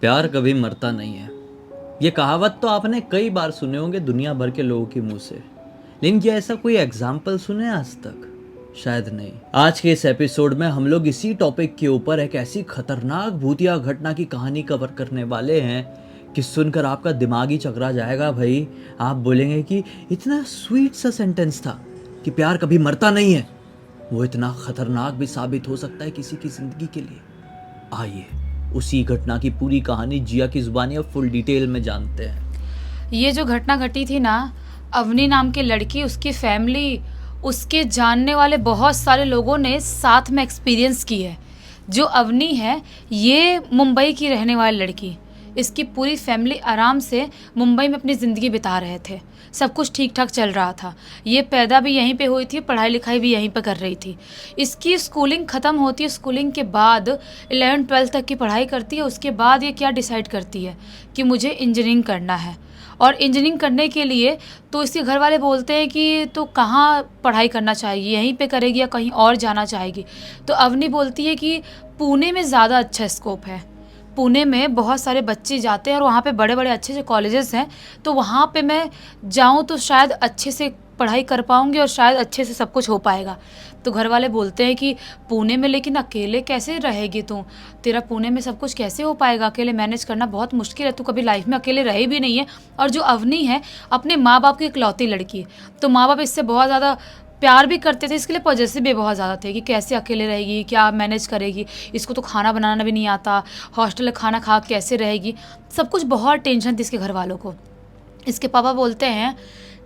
प्यार कभी मरता नहीं है। ये कहावत तो आपने कई बार सुने होंगे दुनिया भर के लोगों के मुंह से, लेकिन क्या ऐसा कोई एग्जाम्पल सुने आज तक? शायद नहीं। आज के इस एपिसोड में हम लोग इसी टॉपिक के ऊपर एक ऐसी खतरनाक भूतिया घटना की कहानी कवर करने वाले हैं कि सुनकर आपका दिमाग ही चकरा जाएगा भाई। आप बोलेंगे कि इतना स्वीट सा सेंटेंस था कि प्यार कभी मरता नहीं है, वो इतना खतरनाक भी साबित हो सकता है किसी की जिंदगी के लिए। आइए उसी घटना की पूरी कहानी जिया की जुबानी और फुल डिटेल में जानते हैं। ये जो घटना घटी थी ना, अवनी नाम की लड़की, उसकी फैमिली, उसके जानने वाले बहुत सारे लोगों ने साथ में एक्सपीरियंस की है। जो अवनी है, ये मुंबई की रहने वाली लड़की, इसकी पूरी फैमिली आराम से मुंबई में अपनी ज़िंदगी बिता रहे थे। सब कुछ ठीक ठाक चल रहा था। ये पैदा भी यहीं पे हुई थी, पढ़ाई लिखाई भी यहीं पे कर रही थी। इसकी स्कूलिंग ख़त्म होती है, स्कूलिंग के बाद 11-12 तक की पढ़ाई करती है। उसके बाद ये क्या डिसाइड करती है कि मुझे इंजीनियरिंग करना है। और इंजीनियरिंग करने के लिए तो इसके घर वाले बोलते हैं कि तो कहाँ पढ़ाई करना चाहिए, यहीं पे करेगी या कहीं और जाना चाहेगी। तो अवनी बोलती है कि पुणे में ज़्यादा अच्छा स्कोप है, पुणे में बहुत सारे बच्चे जाते हैं और वहाँ पे बड़े बड़े अच्छे अच्छे कॉलेजेस हैं, तो वहाँ पे मैं जाऊँ तो शायद अच्छे से पढ़ाई कर पाऊँगी और शायद अच्छे से सब कुछ हो पाएगा। तो घर वाले बोलते हैं कि पुणे में लेकिन अकेले कैसे रहेगी तू, तेरा पुणे में सब कुछ कैसे हो पाएगा, अकेले मैनेज करना बहुत मुश्किल है, तू कभी लाइफ में अकेले रही भी नहीं है। और जो अवनी है, अपने माँ बाप की इकलौती लड़की है, तो माँ बाप इससे बहुत ज़्यादा प्यार भी करते थे, इसके लिए पॉजिटिव भी बहुत ज़्यादा थे कि कैसे अकेले रहेगी, क्या मैनेज करेगी, इसको तो खाना बनाना भी नहीं आता, हॉस्टल में खाना खा कैसे रहेगी। सब कुछ बहुत टेंशन थी इसके घर वालों को। इसके पापा बोलते हैं,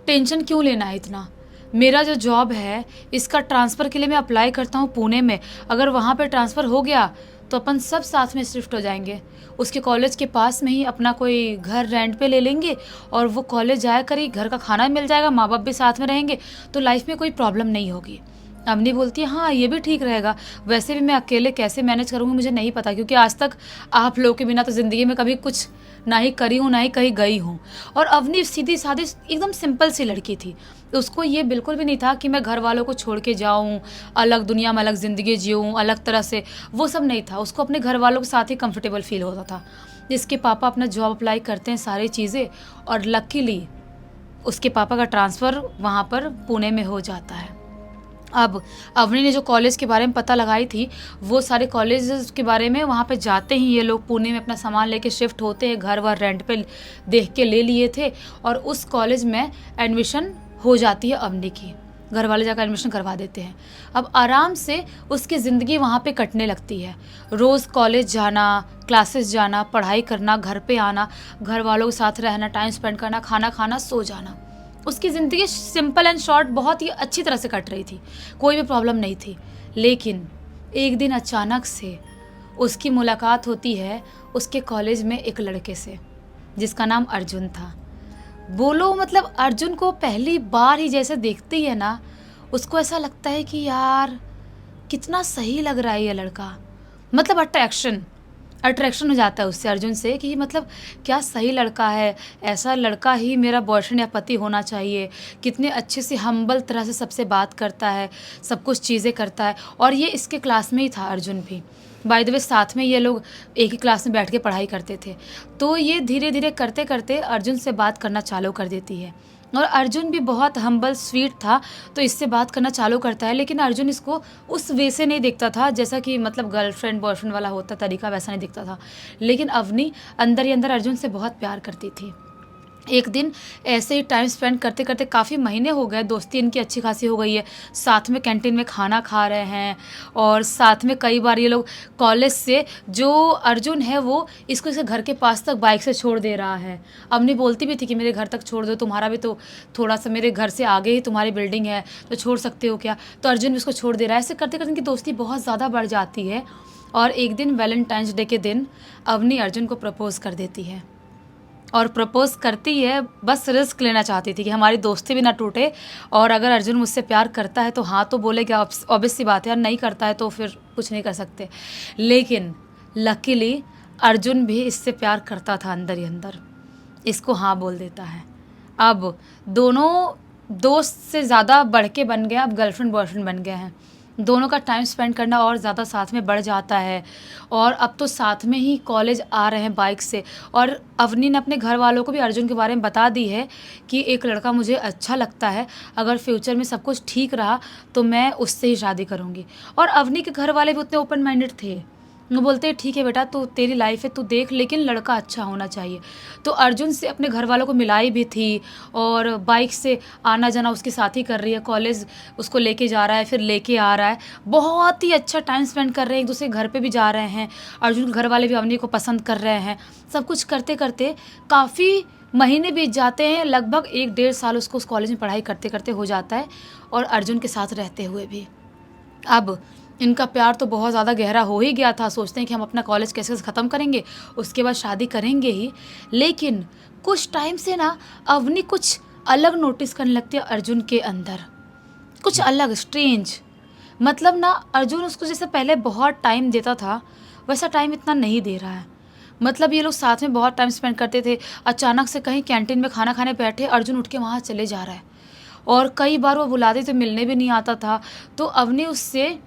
टेंशन क्यों लेना है इतना, मेरा जो जॉब है इसका ट्रांसफ़र के लिए मैं अप्लाई करता हूँ पुणे में, अगर वहाँ पे ट्रांसफ़र हो गया तो अपन सब साथ में शिफ्ट हो जाएंगे। उसके कॉलेज के पास में ही अपना कोई घर रेंट पे ले लेंगे और वो कॉलेज जाया करी, घर का खाना मिल जाएगा, माँ बाप भी साथ में रहेंगे, तो लाइफ में कोई प्रॉब्लम नहीं होगी। अवनी बोलती है, हाँ ये भी ठीक रहेगा, वैसे भी मैं अकेले कैसे मैनेज करूँगी मुझे नहीं पता, क्योंकि आज तक आप लोगों के बिना तो ज़िंदगी में कभी कुछ ना ही करी हूँ ना ही कहीं गई हूँ। और अवनी सीधी सादी एकदम सिंपल सी लड़की थी, उसको ये बिल्कुल भी नहीं था कि मैं घर वालों को छोड़ के जाऊँ, अलग दुनिया में अलग ज़िंदगी जीऊँ अलग तरह से, वो सब नहीं था। उसको अपने घर वालों के साथ ही कंफर्टेबल फील होता था। जिसके पापा अपना जॉब अप्लाई करते हैं सारी चीज़ें, और लकीली उसके पापा का ट्रांसफ़र वहाँ पर पुणे में हो जाता है। अब अवनी ने जो कॉलेज के बारे में पता लगाई थी, वो सारे कॉलेजेस के बारे में, वहाँ पे जाते ही ये लोग पुणे में अपना सामान लेके शिफ्ट होते हैं, घर वर रेंट पे देख के ले लिए थे, और उस कॉलेज में एडमिशन हो जाती है अवनी की। घर वाले जाकर एडमिशन करवा देते हैं। अब आराम से उसकी ज़िंदगी वहाँ पे कटने लगती है। रोज़ कॉलेज जाना, क्लासेस जाना, पढ़ाई करना, घर पे आना, घर वालों के साथ रहना, टाइम स्पेंड करना, खाना खाना, सो जाना। उसकी ज़िंदगी सिंपल एंड शॉर्ट बहुत ही अच्छी तरह से कट रही थी, कोई भी प्रॉब्लम नहीं थी। लेकिन एक दिन अचानक से उसकी मुलाकात होती है उसके कॉलेज में एक लड़के से, जिसका नाम अर्जुन था। बोलो मतलब अर्जुन को पहली बार ही जैसे देखती है ना, उसको ऐसा लगता है कि यार कितना सही लग रहा है ये लड़का, मतलब अट्रैक्शन हो जाता है उससे, अर्जुन से, कि मतलब क्या सही लड़का है, ऐसा लड़का ही मेरा बॉयफ्रेंड या पति होना चाहिए। कितने अच्छे से हम्बल तरह से सबसे बात करता है, सब कुछ चीज़ें करता है। और ये इसके क्लास में ही था अर्जुन भी, बाय द वे साथ में ये लोग एक ही क्लास में बैठ के पढ़ाई करते थे। तो ये धीरे धीरे करते करते अर्जुन से बात करना चालू कर देती है, और अर्जुन भी बहुत हम्बल स्वीट था, तो इससे बात करना चालू करता है। लेकिन अर्जुन इसको उस वे से नहीं देखता था जैसा कि मतलब गर्लफ्रेंड बॉयफ्रेंड वाला होता तरीका, वैसा नहीं दिखता था। लेकिन अवनी अंदर ही अंदर अर्जुन से बहुत प्यार करती थी। एक दिन ऐसे ही टाइम स्पेंड करते करते, काफ़ी महीने हो गए, दोस्ती इनकी अच्छी खासी हो गई है, साथ में कैंटीन में खाना खा रहे हैं, और साथ में कई बार ये लोग कॉलेज से, जो अर्जुन है वो इसको इसके घर के पास तक बाइक से छोड़ दे रहा है। अम्मी बोलती भी थी कि मेरे घर तक छोड़ दो, तुम्हारा भी तो थोड़ा सा मेरे घर से आगे ही तुम्हारी बिल्डिंग है, तो छोड़ सकते हो क्या। तो अर्जुन भी उसको छोड़ दे रहा है। ऐसे करते करते इनकी दोस्ती बहुत ज़्यादा बढ़ जाती है, और एक दिन वैलेंटाइंस डे के दिन अवनी अर्जुन को प्रपोज़ कर देती है। और प्रपोज़ करती है, बस रिस्क लेना चाहती थी कि हमारी दोस्ती भी ना टूटे, और अगर अर्जुन मुझसे प्यार करता है तो हाँ तो बोलेगा, ऑब्वियस सी बात है, यार नहीं करता है तो फिर कुछ नहीं कर सकते। लेकिन लकीली अर्जुन भी इससे प्यार करता था अंदर ही अंदर, इसको हाँ बोल देता है। अब दोनों दोस्त से ज़्यादा बढ़ के बन गए, अब गर्लफ्रेंड बॉयफ्रेंड बन गए हैं। दोनों का टाइम स्पेंड करना और ज़्यादा साथ में बढ़ जाता है। और अब तो साथ में ही कॉलेज आ रहे हैं बाइक से। और अवनी ने अपने घर वालों को भी अर्जुन के बारे में बता दी है कि एक लड़का मुझे अच्छा लगता है, अगर फ्यूचर में सब कुछ ठीक रहा तो मैं उससे ही शादी करूँगी। और अवनी के घर वाले भी उतने ओपन माइंडेड थे, वो बोलते हैं ठीक है बेटा, तू तेरी लाइफ है, तू देख, लेकिन लड़का अच्छा होना चाहिए। तो अर्जुन से अपने घर वालों को मिलाई भी थी और बाइक से आना जाना उसके साथ ही कर रही है, कॉलेज उसको लेके जा रहा है, फिर लेके आ रहा है, बहुत ही अच्छा टाइम स्पेंड कर रहे हैं, एक दूसरे के घर पे भी जा रहे हैं। अर्जुन के घर वाले भी अवनी को पसंद कर रहे हैं। सब कुछ करते करते काफ़ी महीने बीत जाते हैं, लगभग 1-1.5 साल उसको उस कॉलेज में पढ़ाई करते करते हो जाता है, और अर्जुन के साथ रहते हुए भी। अब इनका प्यार तो बहुत ज़्यादा गहरा हो ही गया था, सोचते हैं कि हम अपना कॉलेज कैसे ख़त्म करेंगे, उसके बाद शादी करेंगे ही। लेकिन कुछ टाइम से ना अवनी कुछ अलग नोटिस करने लगती है अर्जुन के अंदर, कुछ अलग स्ट्रेंज। मतलब ना अर्जुन उसको जैसे पहले बहुत टाइम देता था, वैसा टाइम इतना नहीं दे रहा है। मतलब ये लोग साथ में बहुत टाइम स्पेंड करते थे, अचानक से कहीं कैंटीन में खाना खाने बैठे, अर्जुन उठ के वहाँ चले जा रहा है। और कई बार वो बुलाते थे, मिलने भी नहीं आता था। तो अवनी उससे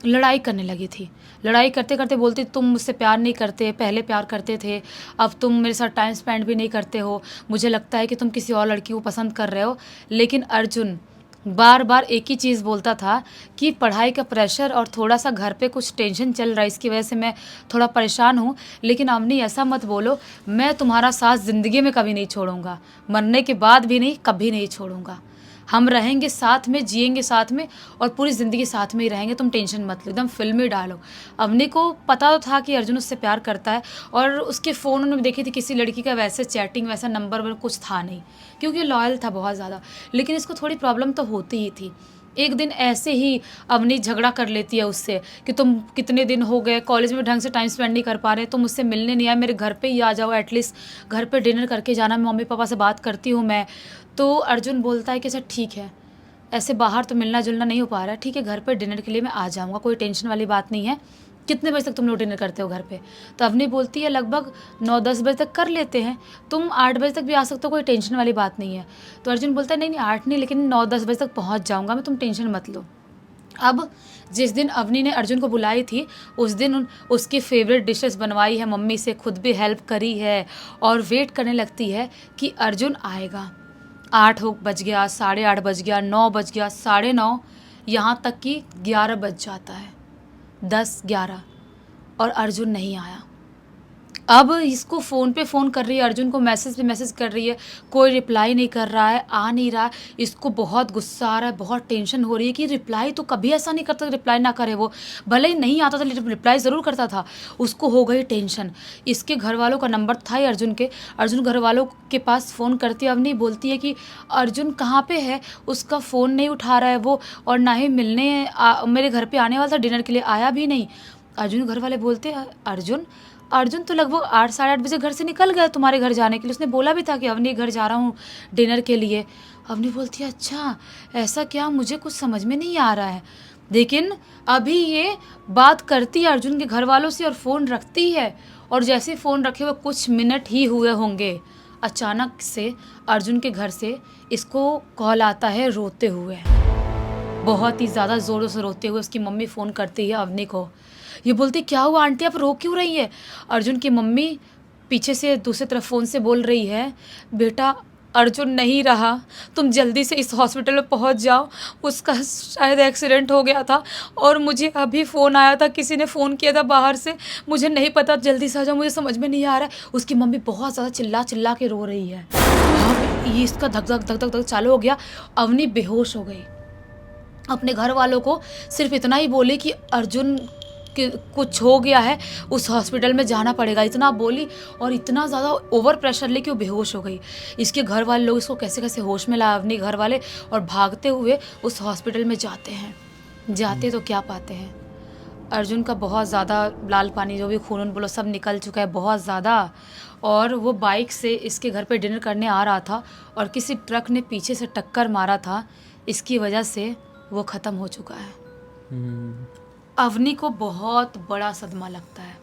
लड़ाई करने लगी थी। लड़ाई करते करते बोलती, तुम मुझसे प्यार नहीं करते, पहले प्यार करते थे, अब तुम मेरे साथ टाइम स्पेंड भी नहीं करते हो, मुझे लगता है कि तुम किसी और लड़की को पसंद कर रहे हो। लेकिन अर्जुन बार बार एक ही चीज़ बोलता था कि पढ़ाई का प्रेशर और थोड़ा सा घर पे कुछ टेंशन चल रहा है, इसकी वजह से मैं थोड़ा परेशान हूँ। लेकिन अवनी ऐसा मत बोलो, मैं तुम्हारा साथ ज़िंदगी में कभी नहीं छोड़ूंगा, मरने के बाद भी नहीं, कभी नहीं छोड़ूंगा। हम रहेंगे साथ में, जिएंगे साथ में, और पूरी ज़िंदगी साथ में ही रहेंगे, तुम टेंशन मत लो, एकदम फिल्मी डालो। अवनी को पता तो था कि अर्जुन उससे प्यार करता है, और उसके फ़ोन में देखी थी किसी लड़की का वैसे चैटिंग, वैसा नंबर कुछ था नहीं, क्योंकि लॉयल था बहुत ज़्यादा। लेकिन इसको थोड़ी प्रॉब्लम तो होती ही थी। एक दिन ऐसे ही अवनी झगड़ा कर लेती है उससे कि तुम कितने दिन हो गए कॉलेज में ढंग से टाइम स्पेंड नहीं कर पा रहे, तुम मुझसे मिलने नहीं आए, मेरे घर पे ही आ जाओ, एटलीस्ट घर पे डिनर करके जाना, मम्मी पापा से बात करती हूँ मैं। तो अर्जुन बोलता है कि अच्छा ठीक है, ऐसे बाहर तो मिलना जुलना नहीं हो पा रहा है, ठीक है घर पर डिनर के लिए मैं आ जाऊँगा, कोई टेंशन वाली बात नहीं है। कितने बजे तक तुम लोग डिनर करते हो घर पे? तो अवनी बोलती है लगभग 9-10 बजे तक कर लेते हैं, तुम 8 बजे तक भी आ सकते हो, कोई टेंशन वाली बात नहीं है। तो अर्जुन बोलता है नहीं नहीं 8 नहीं, लेकिन 9-10 बजे तक पहुंच जाऊंगा मैं, तुम टेंशन मत लो। अब जिस दिन अवनी ने अर्जुन को बुलाई थी, उस दिन उसकी फेवरेट डिशेस बनवाई है मम्मी से, खुद भी हेल्प करी है, और वेट करने लगती है कि अर्जुन आएगा। 8 बज गया, 8:30 बज गया, 9 बज गया, 9:30, यहाँ तक कि 11 बज जाता है, 10-11, और अर्जुन नहीं आया। अब इसको फ़ोन पे फ़ोन कर रही है, अर्जुन को मैसेज पे मैसेज कर रही है, कोई रिप्लाई नहीं कर रहा है, आ नहीं रहा है। इसको बहुत गुस्सा आ रहा है, बहुत टेंशन हो रही है कि रिप्लाई तो कभी ऐसा नहीं करता, रिप्लाई ना करे वो, भले ही नहीं आता था लेकिन रिप्लाई ज़रूर करता था। उसको हो गई टेंशन। इसके घर वालों का नंबर था ही अर्जुन के, अर्जुन घर वालों के पास फ़ोन करती है अवनी, बोलती है कि अर्जुन कहाँ पे है, उसका फ़ोन नहीं उठा रहा है वो, और ना ही मिलने मेरे घर पर आने वाला था, डिनर के लिए आया भी नहीं। अर्जुन घर वाले बोलते हैं अर्जुन तो लगभग 8-8:30 बजे घर से निकल गया तुम्हारे घर जाने के लिए, उसने बोला भी था कि अवनी घर जा रहा हूँ डिनर के लिए। अवनी बोलती है अच्छा ऐसा क्या, मुझे कुछ समझ में नहीं आ रहा है। लेकिन अभी ये बात करती है अर्जुन के घर वालों से और फ़ोन रखती है, और जैसे फ़ोन रखे हुए कुछ मिनट ही हुए होंगे, अचानक से अर्जुन के घर से इसको कॉल आता है रोते हुए, बहुत ही ज़्यादा ज़ोरों से रोते हुए। उसकी मम्मी फ़ोन करती है अवनी को, ये बोलती क्या हुआ आंटी, आप रो क्यों रही है? अर्जुन की मम्मी पीछे से दूसरी तरफ फ़ोन से बोल रही है, बेटा अर्जुन नहीं रहा, तुम जल्दी से इस हॉस्पिटल में पहुंच जाओ, उसका शायद एक्सीडेंट हो गया था, और मुझे अभी फ़ोन आया था, किसी ने फ़ोन किया था बाहर से, मुझे नहीं पता, जल्दी से आ जाओ, मुझे समझ में नहीं आ रहा है। उसकी मम्मी बहुत ज़्यादा चिल्ला चिल्ला के रो रही है। अब ये इसका धक धक धक धक धक चालू हो गया, अवनी बेहोश हो गई। अपने घर वालों को सिर्फ इतना ही बोली कि अर्जुन कि कुछ हो गया है, उस हॉस्पिटल में जाना पड़ेगा, इतना बोली, और इतना ज़्यादा ओवर प्रेशर लेके वो बेहोश हो गई। इसके घर वाले लोग इसको कैसे कैसे होश में लाए अवनी घर वाले, और भागते हुए उस हॉस्पिटल में जाते हैं। जाते तो क्या पाते हैं, अर्जुन का बहुत ज़्यादा लाल पानी जो भी खून बोलो सब निकल चुका है बहुत ज़्यादा, और वो बाइक से इसके घर पे डिनर करने आ रहा था और किसी ट्रक ने पीछे से टक्कर मारा था, इसकी वजह से वो ख़त्म हो चुका है। अवनी को बहुत बड़ा सदमा लगता है,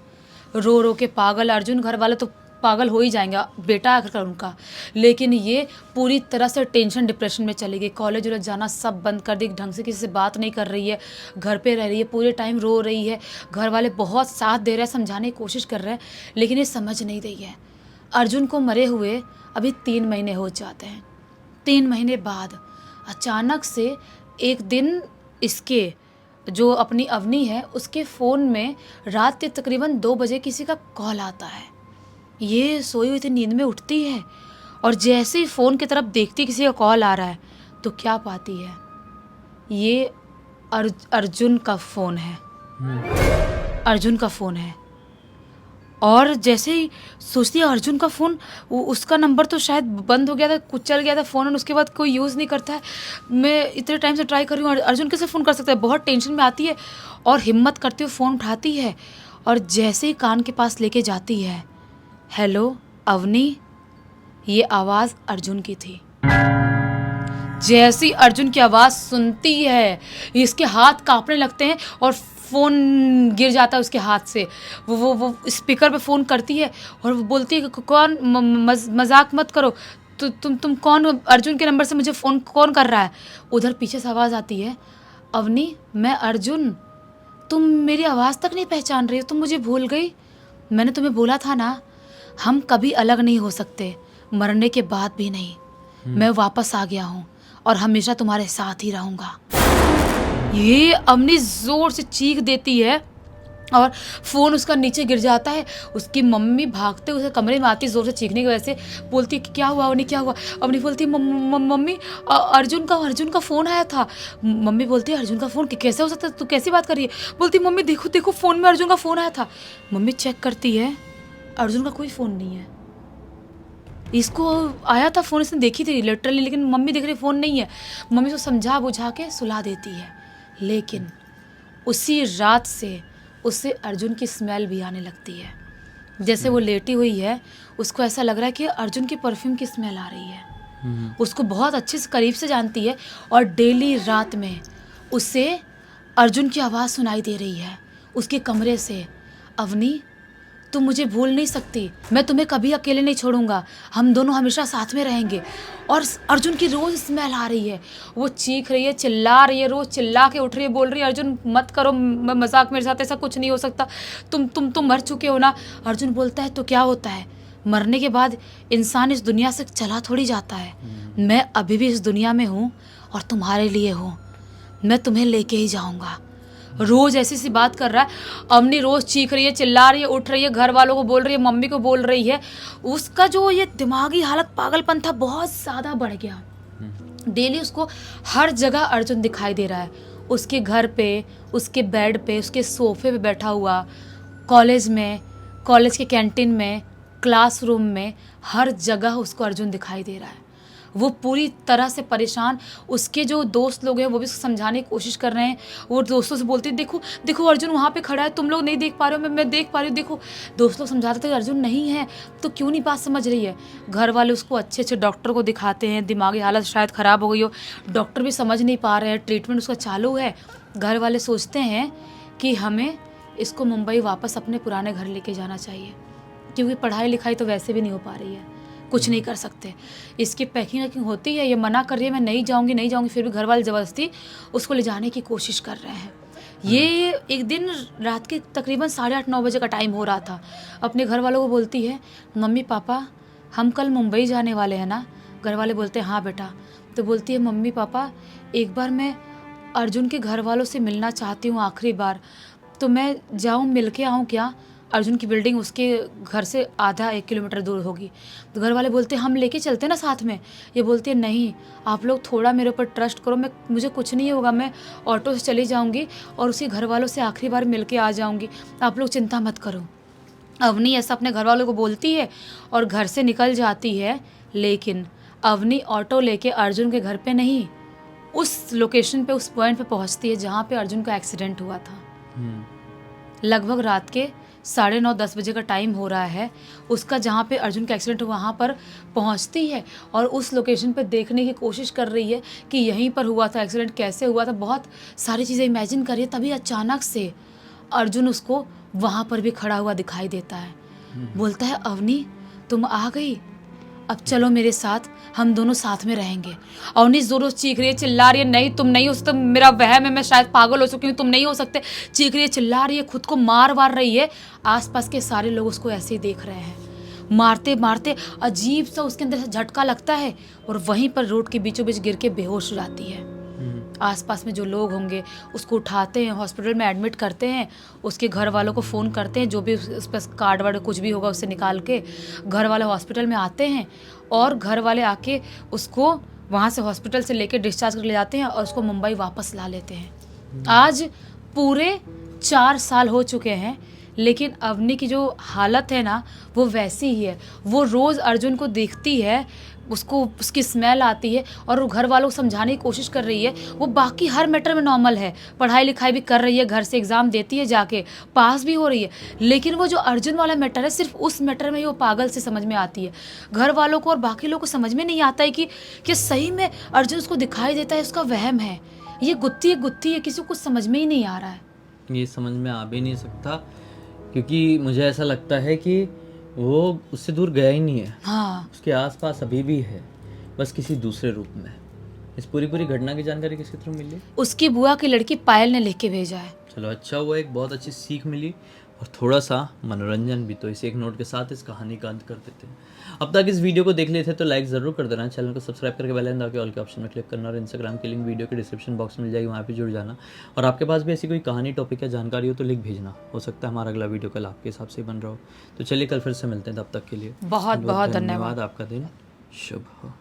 रो रो के पागल। अर्जुन घर वाले तो पागल हो ही जाएंगे, बेटा आकर उनका। लेकिन ये पूरी तरह से टेंशन डिप्रेशन में चली गई, कॉलेज वॉलेज जाना सब बंद कर दी, ढंग से किसी से बात नहीं कर रही है, घर पे रह रही है, पूरे टाइम रो रही है। घर वाले बहुत साथ दे रहे हैं, समझाने की कोशिश कर रहे हैं, लेकिन ये समझ नहीं रही है। अर्जुन को मरे हुए अभी 3 महीने हो जाते हैं। 3 महीने बाद अचानक से एक दिन इसके जो अपनी अवनी है उसके फ़ोन में रात के तकरीबन 2 बजे किसी का कॉल आता है। ये सोई हुई थी, नींद में उठती है और जैसे ही फ़ोन की तरफ देखती किसी का कॉल आ रहा है तो क्या पाती है, ये अर्जुन का फ़ोन है। अर्जुन का फ़ोन है और जैसे ही सोचती है अर्जुन का फ़ोन, उसका नंबर तो शायद बंद हो गया था, कुछ चल गया था फ़ोन और उसके बाद कोई यूज़ नहीं करता है। मैं इतने टाइम से ट्राई कर रही हूँ, अर्जुन कैसे फ़ोन कर सकता है। बहुत टेंशन में आती है और हिम्मत करती हुए फ़ोन उठाती है और जैसे ही कान के पास लेके जाती है, हेलो अवनी, ये आवाज़ अर्जुन की थी। जैसी अर्जुन की आवाज़ सुनती है इसके हाथ कांपने लगते हैं और फ़ोन गिर जाता है उसके हाथ से। वो स्पीकर पे फ़ोन करती है और वो बोलती है कि कौन, मजाक मत करो, तुम कौन हो, अर्जुन के नंबर से मुझे फ़ोन कौन कर रहा है। उधर पीछे से आवाज़ आती है, अवनी मैं अर्जुन, तुम मेरी आवाज़ तक नहीं पहचान रही हो, तुम मुझे भूल गई। मैंने तुम्हें बोला था ना, हम कभी अलग नहीं हो सकते, मरने के बाद भी नहीं। मैं वापस आ गया हूँ और हमेशा तुम्हारे साथ ही रहूँगा। ये अवनी ज़ोर से चीख देती है और फ़ोन उसका नीचे गिर जाता है। उसकी मम्मी भागते उसे कमरे में आती, ज़ोर से चीखने की वजह से बोलती कि क्या हुआ अवनी, क्या हुआ। अवनी बोलती मम्मी अर्जुन का फ़ोन आया था। मम्मी बोलती है अर्जुन का फ़ोन कैसे हो सकता है, तू कैसी बात कर रही है। बोलती मम्मी देखो देखो फ़ोन में अर्जुन का फ़ोन आया था। मम्मी चेक करती है, अर्जुन का कोई फ़ोन नहीं है। इसको आया था फ़ोन, इसने देखी थी लिटरली, लेकिन मम्मी देख रही फ़ोन नहीं है। मम्मी उसको समझा बुझा के सुला देती है, लेकिन उसी रात से उससे अर्जुन की स्मेल भी आने लगती है। जैसे वो लेटी हुई है उसको ऐसा लग रहा है कि अर्जुन की परफ्यूम की स्मेल आ रही है। उसको बहुत अच्छे से करीब से जानती है और डेली रात में उसे अर्जुन की आवाज़ सुनाई दे रही है उसके कमरे से, अवनी तुम मुझे भूल नहीं सकती, मैं तुम्हें कभी अकेले नहीं छोड़ूंगा, हम दोनों हमेशा साथ में रहेंगे। और अर्जुन की रोज़ स्मेल आ रही है, वो चीख रही है, चिल्ला रही है, रोज़ चिल्ला के उठ रही है, बोल रही है अर्जुन मत करो मजाक, मेरे साथ ऐसा कुछ नहीं हो सकता, तुम मर चुके हो ना। अर्जुन बोलता है तो क्या होता है, मरने के बाद इंसान इस दुनिया से चला थोड़ी जाता है। मैं अभी भी इस दुनिया में हूँ और तुम्हारे लिए हूँ, मैं तुम्हें लेके ही जाऊँगा। रोज़ ऐसी सी बात कर रहा है। अवनी रोज़ चीख रही है, चिल्ला रही है, उठ रही है, घर वालों को बोल रही है, मम्मी को बोल रही है। उसका जो ये दिमागी हालत, पागलपन था, बहुत ज़्यादा बढ़ गया। डेली उसको हर जगह अर्जुन दिखाई दे रहा है, उसके घर पे, उसके बेड पे, उसके सोफे पे बैठा हुआ, कॉलेज में, कॉलेज के कैंटीन में, क्लासरूम में, हर जगह उसको अर्जुन दिखाई दे रहा है। वो पूरी तरह से परेशान। उसके जो दोस्त लोग हैं वो भी उसको समझाने की कोशिश कर रहे हैं। वो दोस्तों से बोलती है देखो देखो अर्जुन वहाँ पे खड़ा है, तुम लोग नहीं देख पा रहे हो, मैं देख पा रही हूँ, देखो। दोस्त लोग समझाते थे अर्जुन नहीं है, तो क्यों नहीं बात समझ रही है। घर वाले उसको अच्छे अच्छे डॉक्टर को दिखाते हैं, दिमागी हालत शायद ख़राब हो गई हो, डॉक्टर भी समझ नहीं पा रहे हैं, ट्रीटमेंट उसका चालू है। घर वाले सोचते हैं कि हमें इसको मुंबई वापस अपने पुराने घर लेके जाना चाहिए, क्योंकि पढ़ाई लिखाई तो वैसे भी नहीं हो पा रही है, कुछ नहीं कर सकते। इसकी पैकिंग वैकिंग होती है, ये मना कर रही है मैं नहीं जाऊंगी, फिर भी घर वाले ज़बरदस्ती उसको ले जाने की कोशिश कर रहे हैं। ये एक दिन रात के तकरीबन 8:30-9 बजे का टाइम हो रहा था। अपने घर वालों को बोलती है मम्मी पापा हम कल मुंबई जाने वाले हैं ना। घर वाले बोलते हैं हाँ बेटा। तो बोलती है मम्मी पापा एक बार मैं अर्जुन के घर वालों से मिलना चाहती हूँ आखिरी बार, तो मैं जाऊँ मिल के आऊँ क्या। अर्जुन की बिल्डिंग उसके घर से आधा 1 किलोमीटर दूर होगी। तो घर वाले बोलते हैं हम लेके चलते हैं ना साथ में। ये बोलती है नहीं आप लोग थोड़ा मेरे ऊपर ट्रस्ट करो, मुझे कुछ नहीं होगा, मैं ऑटो से चली जाऊंगी और उसके घर वालों से आखिरी बार मिल के आ जाऊंगी, आप लोग चिंता मत करो। अवनी ऐसा अपने घर वालों को बोलती है और घर से निकल जाती है। लेकिन अवनी ऑटो लेके अर्जुन के घर पे नहीं, उस लोकेशन पे, उस पॉइंट पे पहुंचती है जहाँ पे अर्जुन का एक्सीडेंट हुआ था। लगभग रात के 9:30-10 बजे का टाइम हो रहा है। उसका जहाँ पे अर्जुन का एक्सीडेंट हुआ वहाँ पर पहुँचती है और उस लोकेशन पे देखने की कोशिश कर रही है कि यहीं पर हुआ था एक्सीडेंट, कैसे हुआ था, बहुत सारी चीज़ें इमेजिन कर रही है। तभी अचानक से अर्जुन उसको वहाँ पर भी खड़ा हुआ दिखाई देता है। बोलता है अवनी तुम आ गई, अब चलो मेरे साथ, हम दोनों साथ में रहेंगे। अवनी जोरों से चीख रही है, चिल्ला रही है, नहीं तुम नहीं हो सकते, मेरा वहम है, मैं शायद पागल हो चुकी हूँ, तुम नहीं हो सकते। चीख रही है, चिल्ला रही है, खुद को मार वार रही है। आसपास के सारे लोग उसको ऐसे ही देख रहे हैं। मारते मारते अजीब सा उसके अंदर से झटका लगता है और वहीं पर रोड के बीचों बीच गिर के बेहोश हो जाती है। आसपास में जो लोग होंगे उसको उठाते हैं, हॉस्पिटल में एडमिट करते हैं, उसके घर वालों को फ़ोन करते हैं, जो भी उस पर कार्ड वार्ड कुछ भी होगा उससे निकाल के घर वाले हॉस्पिटल में आते हैं और घर वाले आके उसको वहाँ से हॉस्पिटल से लेके डिस्चार्ज कर ले जाते हैं और उसको मुंबई वापस ला लेते हैं। आज पूरे 4 साल हो चुके हैं, लेकिन अवनी की जो हालत है ना वो वैसी ही है। वो रोज़ अर्जुन को देखती है, उसको उसकी स्मेल आती है और वो घर वालों को समझाने की कोशिश कर रही है। वो बाकी हर मैटर में नॉर्मल है, पढ़ाई लिखाई भी कर रही है, घर से एग्ज़ाम देती है, जाके पास भी हो रही है, लेकिन वो जो अर्जुन वाला मैटर है सिर्फ उस मैटर में ही वो पागल से समझ में आती है। घर वालों को और बाकी लोगों को समझ में नहीं आता है कि सही में अर्जुन उसको दिखाई देता है, उसका वहम है, ये गुत्थी है, किसी को कुछ समझ में ही नहीं आ रहा है। ये समझ में आ भी नहीं सकता, क्योंकि मुझे ऐसा लगता है कि वो उससे दूर गया ही नहीं है। हाँ, उसके आसपास अभी भी है, बस किसी दूसरे रूप में। इस पूरी घटना की जानकारी किसके थ्रू मिली? उसकी बुआ की लड़की पायल ने लिख के भेजा है। चलो अच्छा हुआ, एक बहुत अच्छी सीख मिली और थोड़ा सा मनोरंजन भी। तो इस एक नोट के साथ इस कहानी का अंत कर देते हैं। अब तक इस वीडियो को देख लेते तो लाइक ज़रूर कर देना, चैनल को सब्सक्राइब करके बेल आइकन दबा के ऑल के ऑप्शन में क्लिक करना और इंस्टाग्राम की लिंक वीडियो के डिस्क्रिप्शन बॉक्स में मिल जाएगी, वहाँ पे जुड़ जाना। और आपके पास भी ऐसी कोई कहानी, टॉपिक या जानकारी हो तो लिख भेजना, हो सकता है हमारा अगला वीडियो कल आपके हिसाब से बन रहा हो। तो चलिए कल फिर से मिलते हैं, तब तक के लिए बहुत बहुत धन्यवाद। आपका दिन शुभ हो।